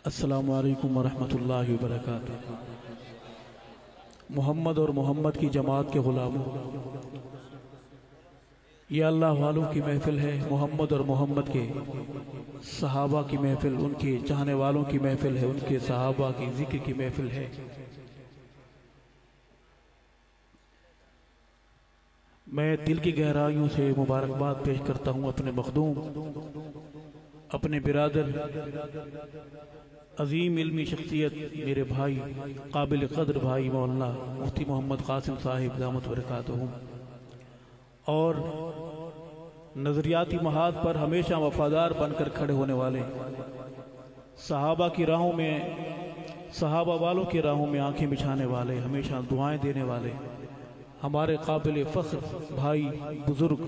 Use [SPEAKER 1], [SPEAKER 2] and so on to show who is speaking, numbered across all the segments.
[SPEAKER 1] अस्सलामु अलैकुम वरहमतुल्लाहि वबरकातुहू। मोहम्मद और मोहम्मद की जमात के ग़ुलामों, ये अल्लाह वालों की महफ़िल है। मोहम्मद और मोहम्मद के सहाबा की महफ़िल, उनके चाहने वालों की महफ़िल है, उनके सहाबा की ज़िक्र की महफ़िल है। मैं दिल की गहराइयों से मुबारकबाद पेश करता हूँ अपने मखदूम, अपने बिरादर, अजीम इल्मी शख्सियत, मेरे भाई, काबिल क़द्र भाई मौलाना मुफ्ती मोहम्मद क़ासिम साहिब दामत बरकातुहू, और नज़रियाती महाद पर हमेशा वफ़ादार बनकर खड़े होने वाले, सहाबा की राहों में, सहाबा वालों की राहों में आंखें बिछाने वाले, हमेशा दुआएं देने वाले, हमारे काबिल फ़ख्र भाई, बुज़ुर्ग,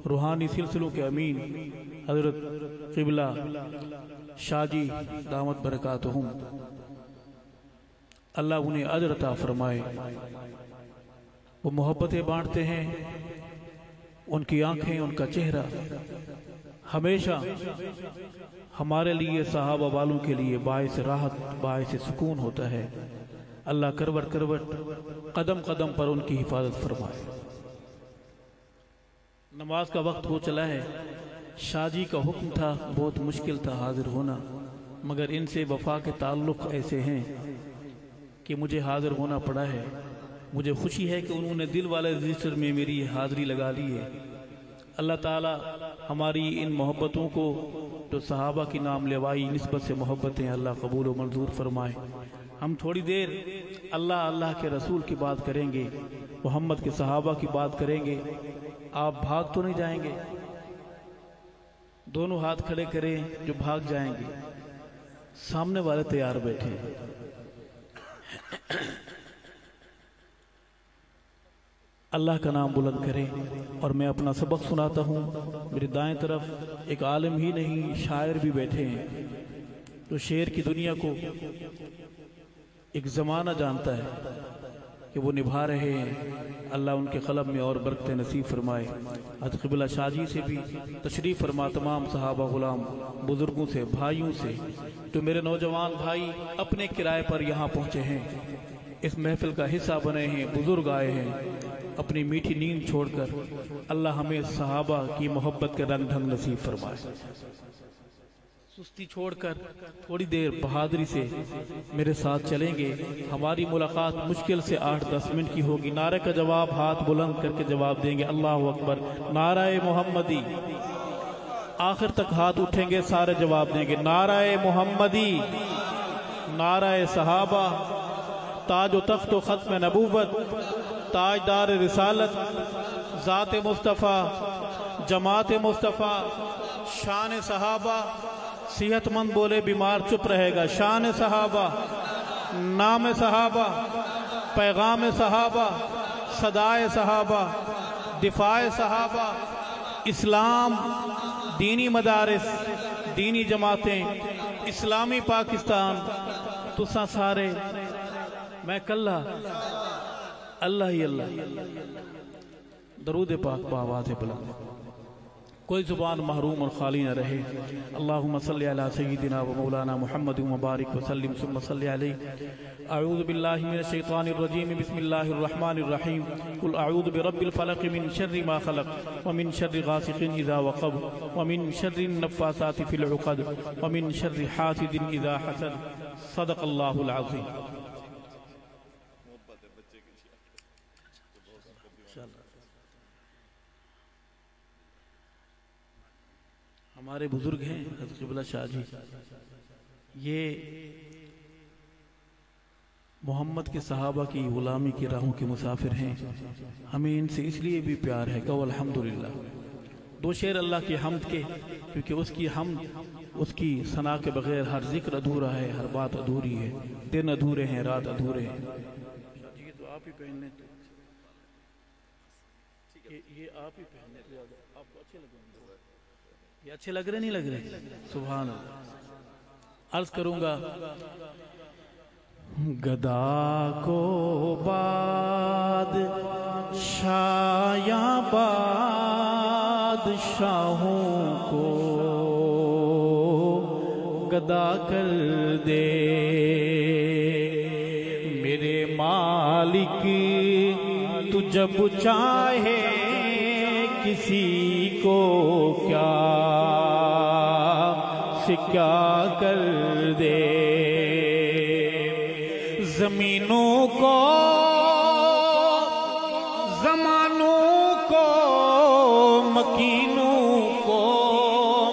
[SPEAKER 1] रूहानी सिलसिलों के अमीन हज़रत क़िबला शाहजी दामत बरकातुहू, अल्लाह उन्हें अजर अता फरमाए। वो मोहब्बतें बांटते हैं, उनकी आंखें, उनका चेहरा हमेशा हमारे लिए, सहाबा वालों के लिए बाइस राहत, बाइस सुकून होता है। अल्लाह करवट करवट, कदम कदम पर उनकी हिफाजत फरमाए। नमाज का वक्त हो चला है। शादी का हुक्म था, बहुत मुश्किल था हाजिर होना, मगर इनसे वफा के ताल्लुक़ ऐसे हैं कि मुझे हाजिर होना पड़ा है। मुझे खुशी है कि उन्होंने दिल वाले रजिस्टर में मेरी हाज़िरी लगा ली है। अल्लाह ताला हमारी इन मोहब्बतों को, जो सहाबा की नाम लेवाई निस्बत से मोहब्बतें, अल्लाह कबूल व मंजूर फरमाए। हम थोड़ी देर अल्लाह अल्लाह के रसूल की बात करेंगे, मोहम्मद के सहाबा की बात करेंगे। आप भाग तो नहीं जाएंगे? दोनों हाथ खड़े करें जो भाग जाएंगे। सामने वाले तैयार बैठे। अल्लाह का नाम बुलंद करें। और मैं अपना सबक सुनाता हूँ। मेरी दाएं तरफ एक आलिम ही नहीं, शायर भी बैठे हैं, तो शेर की दुनिया को एक ज़माना जानता है कि वो निभा रहे हैं। अल्लाह उनके क़लम में और बरकत नसीब फरमाए। हज़रत क़िबला शाहजी से भी तशरीफ़ फरमा, तमाम सहाबा ग़ुलाम, बुज़ुर्गों से, भाइयों से, तो मेरे नौजवान भाई अपने किराए पर यहाँ पहुँचे हैं, इस महफ़िल का हिस्सा बने हैं, बुज़ुर्ग आए हैं अपनी मीठी नींद छोड़कर। अल्लाह हमें सहाबा की मोहब्बत के रंग ढंग नसीब फरमाए। सुस्ती छोड़कर थोड़ी देर बहादुरी से मेरे साथ चलेंगे। हमारी मुलाकात मुश्किल से 8-10 मिनट की होगी। नारे का जवाब हाथ बुलंद करके जवाब देंगे, अल्लाहु अकबर, नाराए मोहम्मदी। आखिर तक हाथ उठेंगे, सारे जवाब देंगे, नाराए मोहम्मदी, नाराए सहाबा, ताज व तख्त व खत्म नबूवत, ताजदार रिसालत, ज़ात मुस्तफ़ा, जमात मुस्तफ़ा, शान सहाबा। सेहतमंद बोले, बीमार चुप रहेगा। शान सहाबा, नाम सहाबा, पैगाम सहाबा, सदाए सहाबा, दिफाए सहाबा, इस्लाम, दीनी मदारिस, दीनी जमातें, इस्लामी पाकिस्तान, तुसा सारे मैं कल्ला अल्लाह ही अल्लाह। दरूद पाक बावाज़ बुलंद, कोई ज़ुबान महरूम और खाली न रहे। अल्लाहुम्मा सल्ली अला सय्यिदिना व मौलाना मुहम्मद व बारिक व सल्लिम सुम्मा सल्ली अलैहि। अऊज़ु बिल्लाहि मिनश शैतानिर रजीम, बिस्मिल्लाहिर रहमानिर रहीम। कुल अऊज़ु बिरब्बिल फलक मिन शर्रि मा खलक व मिन शर्रि गासिकिन इज़ा वक़ब व मिन शर्रि नफ़्फ़ासाति फिल उक़द व मिन शर्रि हासिदिन इज़ा हसद। सदक़ल्लाहुल अज़ीम। हमारे बुजुर्ग हैं हज़रत क़िबला शाहजी, ये मोहम्मद के सहाबा की ग़ुलामी की राहों के मुसाफिर हैं। हमें इनसे इसलिए भी प्यार है, कहो अल्हम्दुलिल्लाह। दो शेर अल्लाह की हम्द के, क्योंकि उसकी हम्द, उसकी सना के बगैर हर जिक्र अधूरा है, हर बात अधूरी है। दिन अधूरे हैं, रात अधूरे हैं। ये तो आप ही पहनने, ये आप ही पहनने, आपको अच्छे लगेंगे। ये अच्छे लग रहे नहीं लग रहे? सुभान अल्लाह। अर्ज करूंगा, गदा को बाद शाया बादशाहों को ادا کر دے میرے مالک تو جب چاہے کسی کو کیا سے کیا کر دے زمینوں کو زمانوں کو مکینوں کو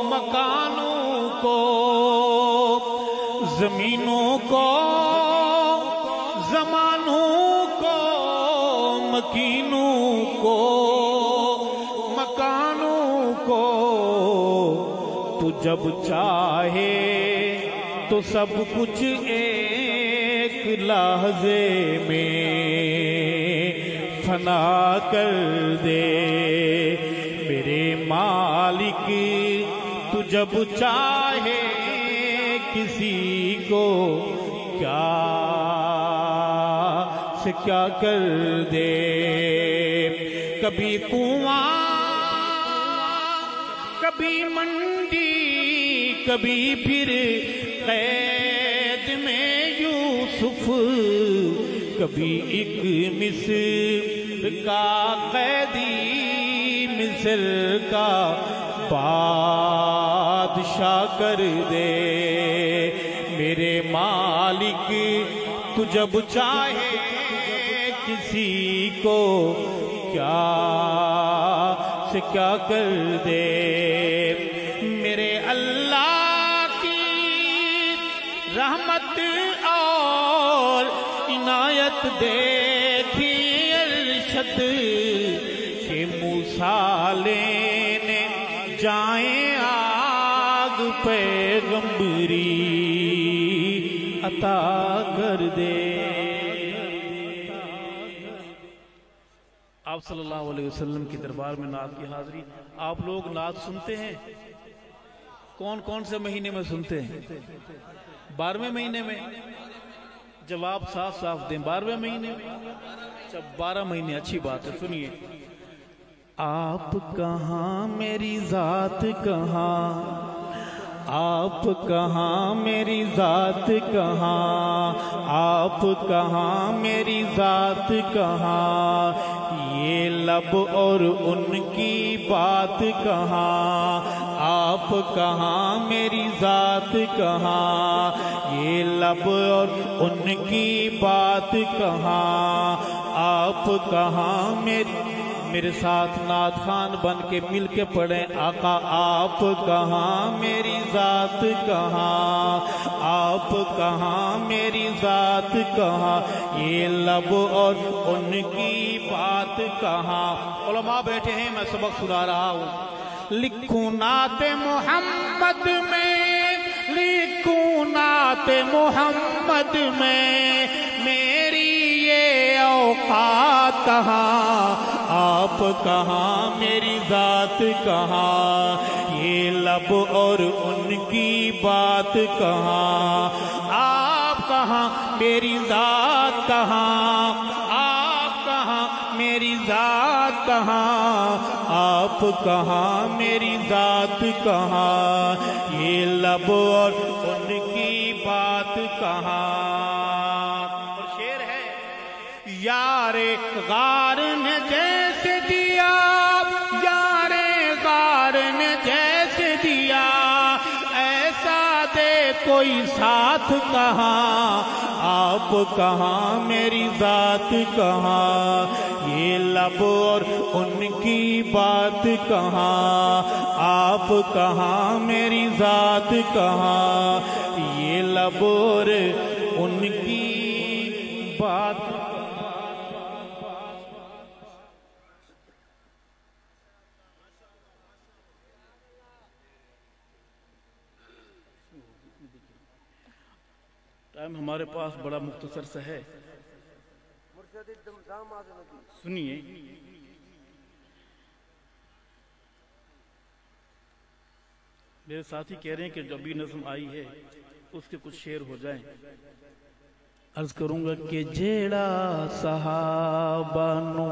[SPEAKER 1] مکانوں کو زمینوں کو زمانوں کو مکینوں کو مکانوں کو تو جب چاہے تو سب کچھ ایک لحظے میں فنا کر دے میرے مالک تو جب چاہے کسی کو کیا سے کیا کر دے کبھی کنواں کبھی منڈی کبھی پھر قید میں یوسف کبھی ایک مصر کا قیدی مصر کا بادشاہ کر دے میرے مالک تو جب چاہے کسی کو کیا سے کیا کر دے میرے اللہ کی رحمت اور عنایت دیکھی ارشد کہ موسیٰ لینے جائیں آگ پیغمبری عطا کر دے آپ صلی اللہ علیہ وسلم کی دربار میں نعت کی حاضری آپ لوگ نعت سنتے ہیں کون کون سے مہینے میں سنتے ہیں 12ویں مہینے میں جواب صاف صاف دیں 12ویں مہینے میں جب 12 مہینے اچھی بات ہے سنیے آپ کہاں میری ذات کہاں آپ کہاں میری ذات کہاں آپ کہاں میری ذات کہاں یہ لب اور ان کی بات کہاں آپ کہاں میری ذات کہاں یہ لب اور ان کی بات کہاں آپ کہاں میرے ساتھ نعت خان بن کے مل کے پڑھیں آقا آپ کہاں میری ذات کہاں آپ کہاں میری ذات کہاں یہ لب اور ان کی بات کہاں علماء بیٹھے ہیں میں سبق سنا رہا ہوں لکھوں نعت محمد میں لکھوں نعت محمد میں میری یہ اوقات کہاں آپ کہاں میری ذات کہاں یہ لب اور ان کی بات کہاں آپ کہاں میری ذات کہاں آپ کہاں میری ذات کہاں آپ کہاں میری ذات کہاں یہ لب اور ان کی بات کہاں اور شعر ہے یار غار نے جیسے دیا یار غار نے جیسے دیا ایسا دے کوئی ساتھ کہاں آپ کہاں میری ذات کہاں یہ لب اور ان کی بات کہاں آپ کہاں میری ذات کہاں یہ لب اور ان کی بات ٹائم ہمارے پاس بڑا مختصر سا ہے سنیے میرے ساتھی کہہ رہے ہیں کہ جو ابھی نظم آئی ہے اس کے کچھ شعر ہو جائیں عرض کروں گا کہ جیڑا صحابہ نو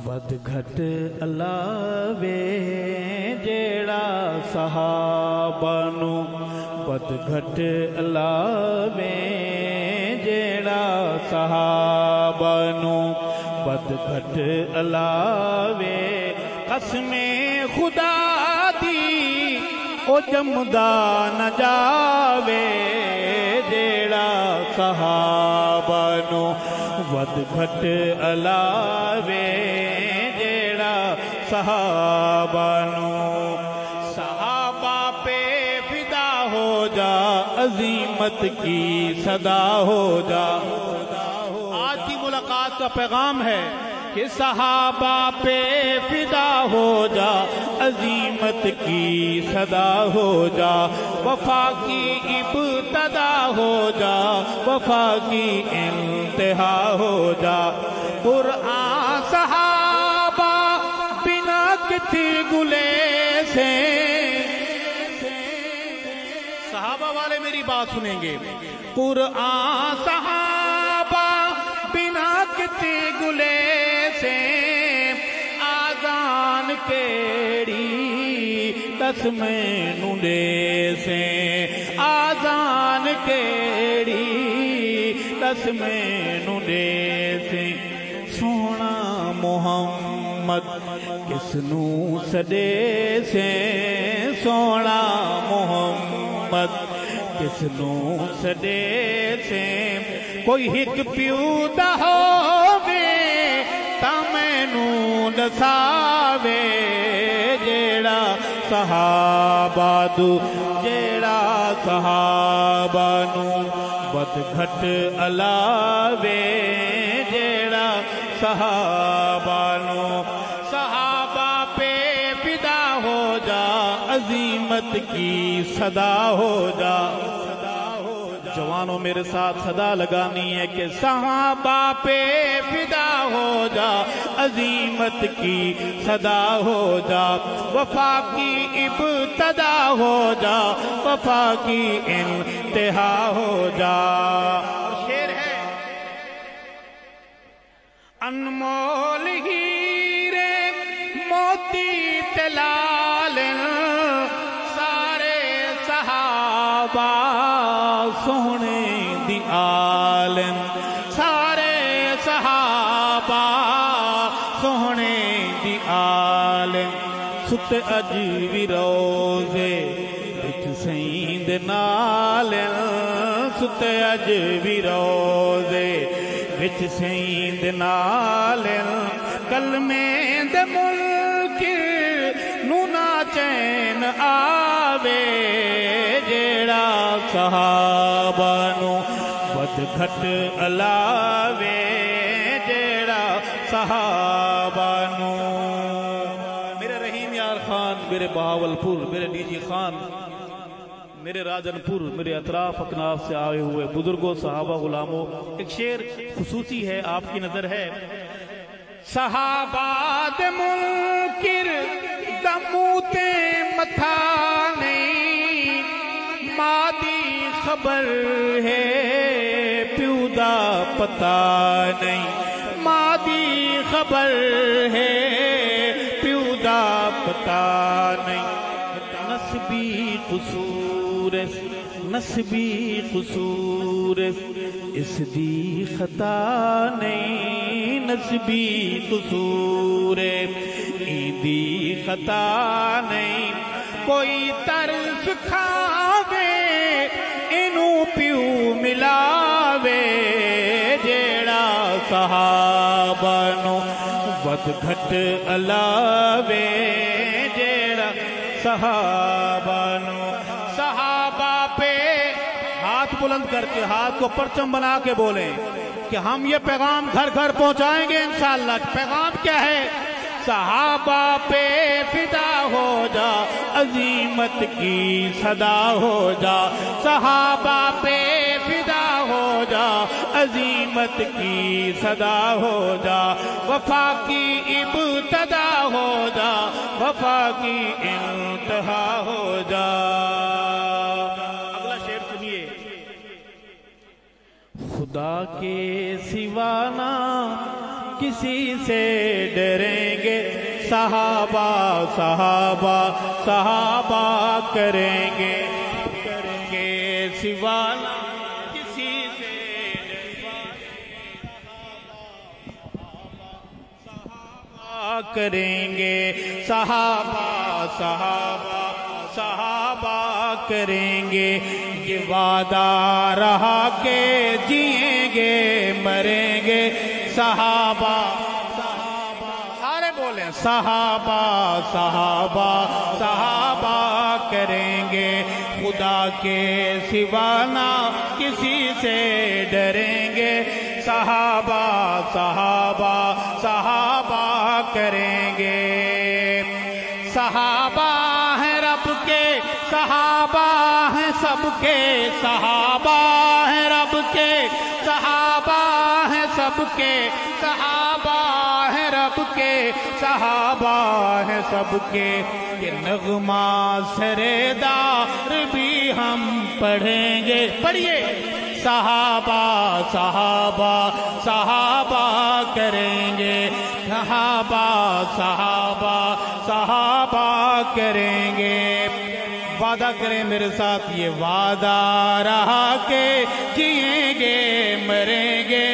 [SPEAKER 1] ود گھٹ علاوے جیڑا صحابہ نو बद घट अलावे जेड़ा सहाबा नू बद घट अलावे कसमे खुदा दी ओ जमदा न जावे जेड़ा सहाबा नू बद घट अलावे जेड़ा सहाबा नू सहाबा पे फिदा हो जा अजीमत की सदा हो जा। आज की मुलाकात का पैगाम है कि सहाबा पे फिदा हो जा अजीमत की सदा हो जा। वफा की इब्तदा हो जा वफा की इंतहा हो जा। कुरान सहाबा बिना किसी गुले से सहाबा वाले मेरी बात सुनेंगे। कुरान सहाबा बिना किसी गुले से आजान केड़ी दस मैनू दे से आजान केड़ी दस मैनू दे से। सोना मोहम्मद किसनू सदे से सोना मोहम्मद किसनू सदे से। कोई हिक प्यूदा होवे ता मैनू दसावे जेड़ा सहाबा दू जेड़ा सहाबा नू बद घट अलावे जेड़ा सहाबा नू। सहाबा पे फिदा हो जा अजीमत की सदा हो जा। जवानों मेरे साथ सदा लगानी है कि सहाबा पे फिदा हो जा अजीमत की सदा हो जा। वफा की इब्तदा हो जा वफा की इंतहा हो जा। शेर है अनमोल हीरे मोती तलाल सारे सहाबा सोहने दी आलम सारे सहाबा सोहने दी आलम। सुत अज भी रोजे बिच सईं दे नाल सुत अज भी रोजे बिच सईं दे नाल। कलमे दे मुल्क नू ना चैन आवे जेड़ा सहाबा नू बद घट अलावे जेड़ा सहाबा नू। मेरे रहीम यार खान मेरे बहावलपुर मेरे डीजी खान मेरे राजनपुर मेरे अतराफ अकनाफ से आए हुए बुजुर्गों सहाबा गुलामों एक शेर खुसूसी है आपकी नजर है। सहाबा दे मुनकिर दमूते मथा नहीं मादी खबर है प्यूदा पता नहीं मादी खबर है प्यूदा पता नहीं। नस्बी कसूर नस्बी कसूर इस दी खता नहीं नस्बी कसूर ईदी खता नहीं। कोई तरस खावे इनू प्यू मिलावे जेड़ा सहाबा नू बद घट अलावे जेड़ा सहाबा नू। सहाबा पे हाथ बुलंद करके हाथ को परचम बना के बोले कि हम ये पैगाम घर घर पहुंचाएंगे इंशाअल्लाह। पैगाम क्या है? सहाबा पे फिदा हो जा अजीमत की सदा हो जा। सहाबा पे फिदा हो जा अजीमत की सदा हो जा। वफा की इब्तदा हो जा वफा की इंतहा हो जा। अगला शेर सुनिए। खुदा के सिवाना किसी से डरेंगे सहाबा सहाबा सहाबा करेंगे सिवा ना किसी से करेंगे, सहाबा सहाबा सहाबा करेंगे। ये वादा रहा के जिएंगे मरेंगे, सहाबा सहाबा, सारे बोले सहाबा सहाबा सहाबा करेंगे। खुदा के सिवा ना किसी से डरेंगे, सहाबा सहाबा सहाबा करेंगे। सहाबा है रब के, सहाबा है सबके, सहाबा है रब के, सहाबा है सबके, सहाबा है रब के, सहाबा है सबके। ये नगमा सरेदार भी हम पढ़ेंगे, पढ़िए। सहाबा सहाबा सहाबा करेंगे, सहाबा सहाबा सहाबा करेंगे। वादा करें मेरे साथ, ये वादा रहा के जिएंगे मरेंगे,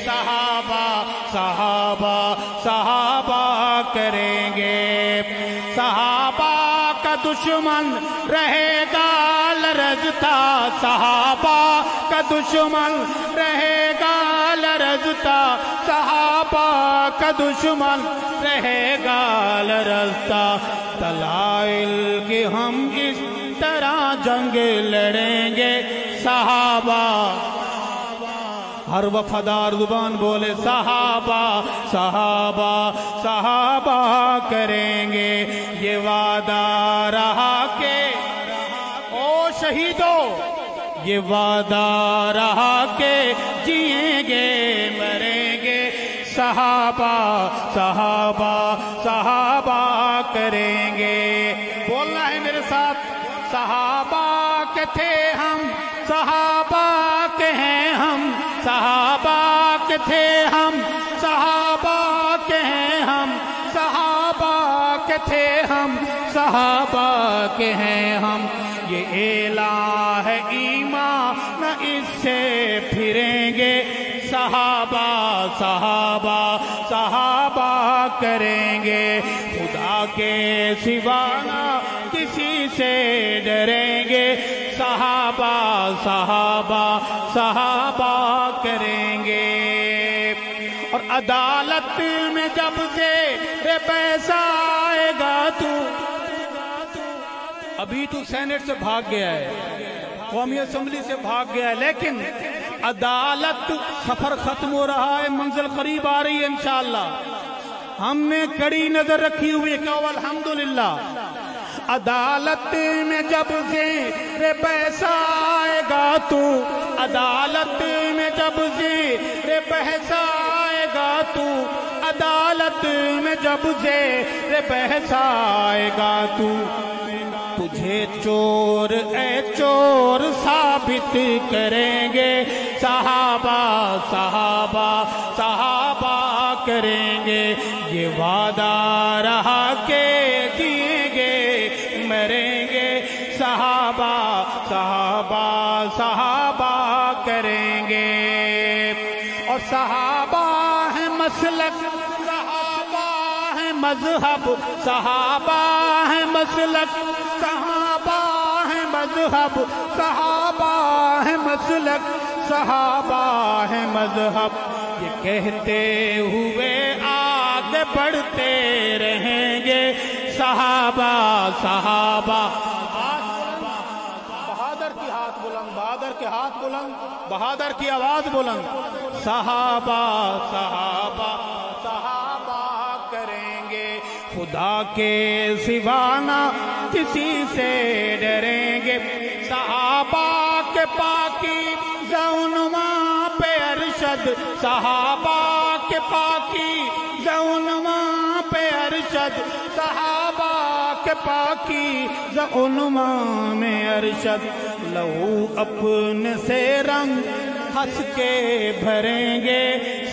[SPEAKER 1] सहाबा सहाबा सहाबा करेंगे। सहाबा का दुश्मन रहेगा लरजता, सहाबा का दुश्मन रहेगा लरजता, सहाबा का दुश्मन रहेगा लरजता। तलाइल के हम इस तरह जंग लड़ेंगे, सहाबा। हर वफादार जुबान बोले सहाबा सहाबा सहाबा करेंगे। ये वादा रहा के ओ शहीदों, ये वादा रहा के जिएंगे मरेंगे, सहाबा सहाबा सहाबा करेंगे। बोलना है मेरे साथ, सहाबा के थे हम, सहाबा के हैं हम, सहाबा के थे हम, सहाबा के हैं हम, सहाबा के थे हम, सहाबा के हैं हम। ये एलान है ईमान न इससे फिरेंगे, सहाबा सहाबा सहाबा करेंगे। खुदा के सिवा ना किसी से डरेंगे, सहाबा सहाबा सहाबा करेंगे। और अदालत में जब से पैसा आएगा तू, अभी तू सेनेट से भाग गया है, कौमी असेंबली से भाग गया है, लेकिन अदालत सफर खत्म हो रहा है, मंजिल करीब आ रही है इंशाअल्लाह। हमने कड़ी नजर रखी हुई है, कहो अल्हम्दुलिल्लाह। अदालत में जब से पैसा आएगा तू, अदालत में जब से पैसा आएगा तू, अदालत में जब से पैसा आएगा तू, तुझे चोर ए चोर साबित करेंगे, सहाबा सहाबा सहाबा करेंगे। ये वादा रहा के जिएंगे मरेंगे, सहाबा सहाबा सहाबा करेंगे। और सहाबा है मसलक, सहाबा है मजहब, सहाबा है मसलक, सहाबा है मजहब, सहाबा है मसलक, सहाबा है मजहब। ये कहते हुए आगे बढ़ते रहेंगे, सहाबा सहाबा। बहादुर की हाथ बुलंद, बहादुर के हाथ बुलंद, बहादुर की आवाज बुलंद, सहाबा सहाबा सहाबा करेंगे। खुदा के सिवा ना किसी से डरेंगे, सहाबा के पाकी ज़ौनुमा पे अरशद, सहाबा के पाकी ज़ौनुमा पे अरशद, सहाबा के पाकी ज़ौनुमा में अरशद। लहू अपने से रंग हंस के भरेंगे,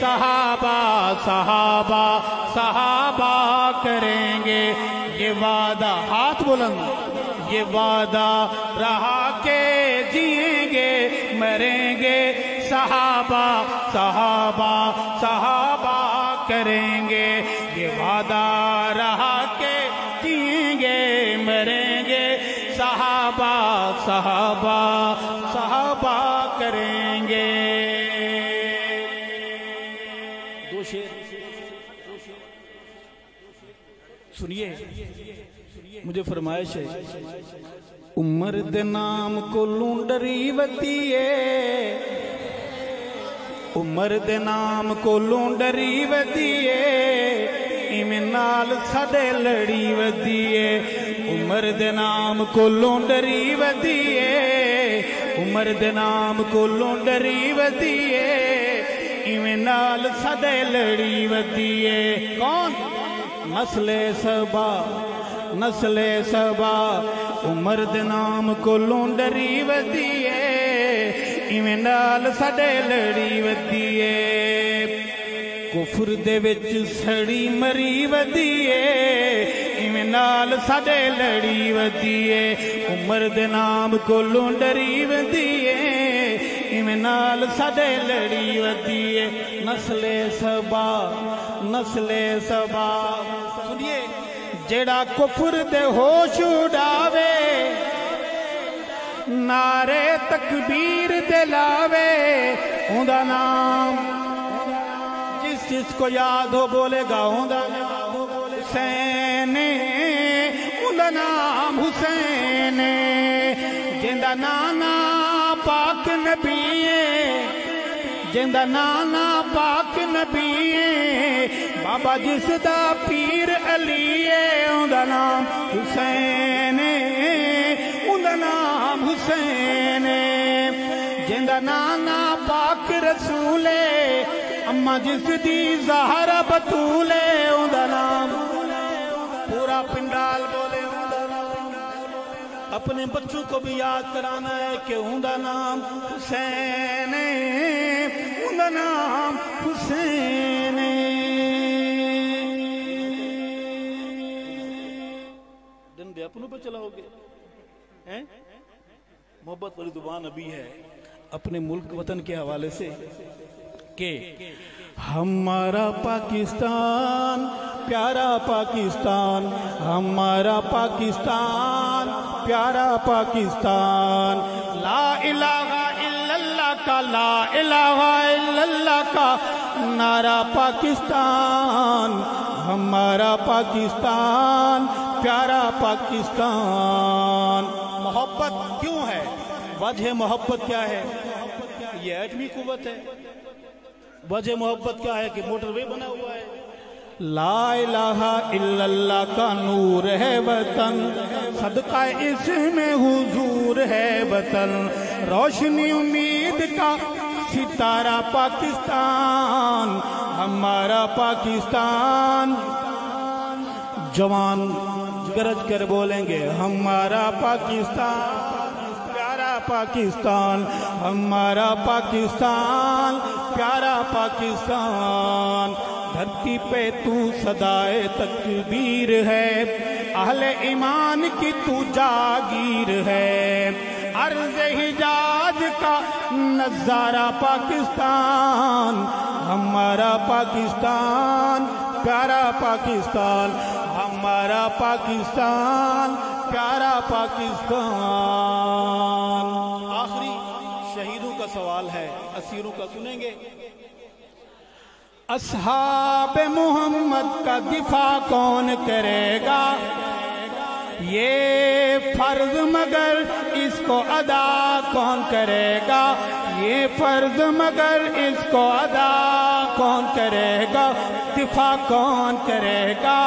[SPEAKER 1] सहाबा सहाबा सहाबा करेंगे। ये वादा, हाथ बुलंद, ये वादा रहा के जिएंगे مریں گے صحابہ صحابہ صحابہ کریں گے یہ وعدہ رہا کہ جئیں گے مریں گے صحابہ صحابہ صحابہ کریں گے دو شعر سنیے مجھے فرمائش ہے عمر دے نام کو لونڈری ودیے عمر دے نام کو لونڈری ودیے ایمنال سڑے لڑی ودیے عمر دے نام کو لونڈری ودیے عمر دے نام کو لونڈری ودیے ایمنال سڑے لڑی ودیے کون نسل سبا نسل سبا عمر دے نام کو لونڈری ودیے ایویں نال سڑے لڑی ودیے کفر دے وچ سڑی مری ودیے ایویں نال سڑے لڑی ودیے عمر دے نام کو لونڈری ودیے ایویں نال سڑے لڑی ودیے نسل سبا نسل سبا سنیے جیڑا کفر دے ہوش اڑاوے نعرے تکبیر دلاوے اوندا نام جس کو یاد ہو بولے گا اوندا نام حسین اوندا نام حسین جیندا نانا پاک نبی جیندا نانا پاک نبی بابا جس دا پیر علی اوندا نام حسین اوندا نام حسین جیندا نانا پاک رسول اما جس دی زہرا بطول اوندا نام پورا پنڈال بولے اوندا نام اپنے بچوں کو بھی یاد کرانا ہے کہ اوندا نام حسین اوندا نام حسین اپنوں پہ چلاؤ گے محبت والی زبان ابھی ہے اپنے ملک وطن کے حوالے سے کہ ہمارا پاکستان پیارا پاکستان ہمارا پاکستان پیارا پاکستان لا الہ الا اللہ کا لا الہ الا اللہ کا نعرہ پاکستان ہمارا پاکستان پیارا پاکستان محبت کیوں ہے وجہ محبت کیا ہے یہ ایٹمی قوت ہے وجہ محبت کیا ہے کہ موٹر وے بنا ہوا ہے لا الہ الا اللہ کا نور ہے وطن صدقہ اس میں حضور ہے وطن روشنی امید کا ستارہ پاکستان ہمارا پاکستان جوان گرج کر بولیں گے ہمارا پاکستان پیارا پاکستان ہمارا پاکستان پیارا پاکستان دھرتی پہ تو صدائے تکبیر ہے اہل ایمان کی تو جاگیر ہے عرض حجاز کا نظارہ پاکستان ہمارا پاکستان پیارا پاکستان ہمارا پاکستان پیارا پاکستان آخری شہیدوں کا سوال ہے اسیروں کا سنیں گے اصحاب محمد کا دفاع کون کرے گا یہ فرض مگر اس کو ادا کون کرے گا یہ فرض مگر اس کو ادا کون کرے گا دفاع کون کرے گا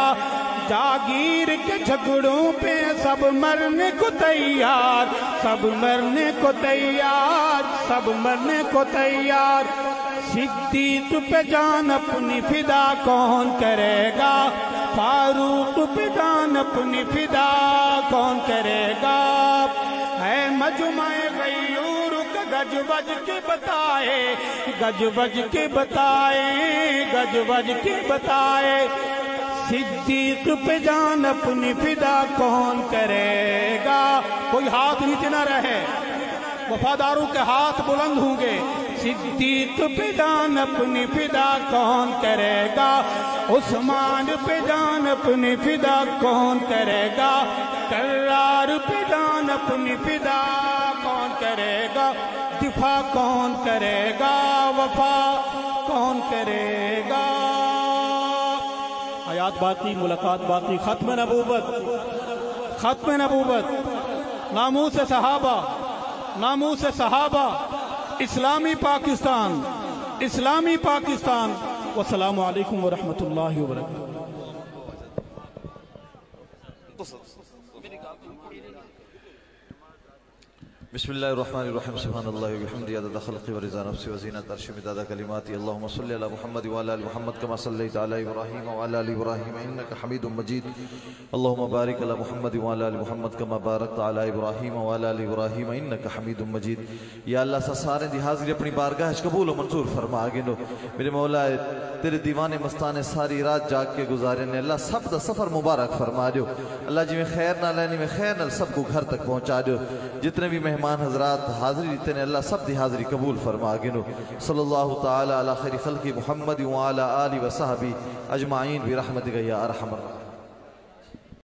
[SPEAKER 1] جاگیر کے جھگڑوں پہ سب مرنے کو تیار سب مرنے کو تیار سب مرنے کو تیار صدیق پہ جان اپنی فدا کون کرے گا فاروق پہ جان اپنی فدا کون کرے گا ہے مجمع غیور کا گج بج کے بتائے گج بج کے بتائے گج بج کے بتائے صدیق پہ جان اپنی فدا کون کرے گا کوئی ہاتھ نیچے نہ رہے वफादारों के हाथ बुलंद होंगे। सिद्दीक पे जान अपनी फिदा कौन करेगा, उस्मान पे जान अपनी फिदा कौन करेगा, कर्रार पे जान अपनी फिदा कौन करेगा, दिफा कौन करेगा, वफा कौन करेगा। आयात बाकी, मुलाकात बाकी। खत्म नबूवत, खत्म नबूवत, नामूस सहाबा, नामूस सहाबा, इस्लामी पाकिस्तान, इस्लामी पाकिस्तान। वस्सलामु अलैकुम वरहमतुल्लाहि वबरकातुहू।
[SPEAKER 2] बिस्मिल्लाहिर्रहमानिर्रहीम। सुब्हानल्लाहि व बिहम्दिही अदद खल्क़ि व रिज़ा नफ्सी व ज़ीनत अर्शी मिदाद कलिमाती। अल्लाहुम्मा सल्लि अला मुहम्मद व अला आलि मुहम्मद कमा सल्लैता अला इब्राहीम व अला आलि इब्राहीम इन्नका हमीदुम मजीद। अल्लाहुम्मा बारिक अला मुहम्मद व अला आलि मुहम्मद कमा बारकता अला इब्राहीम व अला आलि इब्राहीम इन्नका हमीदुम मजीद। या अल्लाह सारे दी हाज़िरी अपनी बारगाह च कबूल व मंजूर फरमा गिनो। मेरे मौला तेरे दीवाने मस्ताने सारी रात जाग के गुजारे ने अल्लाह सब दा सफ़र मुबारक फरमा दो। अल्लाह जिवें खैर ना लैनी में खैर नाल सबको घर तक पहुँचा दो। जितने भी मेहमान हजरात हाज़िरी दीते ने अल्लाह सब दी हाज़िरी कबूल फरमा गिनो। सल्लल्लाहु ताला अला खैरि खल्क़ि मुहम्मद व अला आलि व सहबी अजमाइन बिरहमतिका या अरहमर।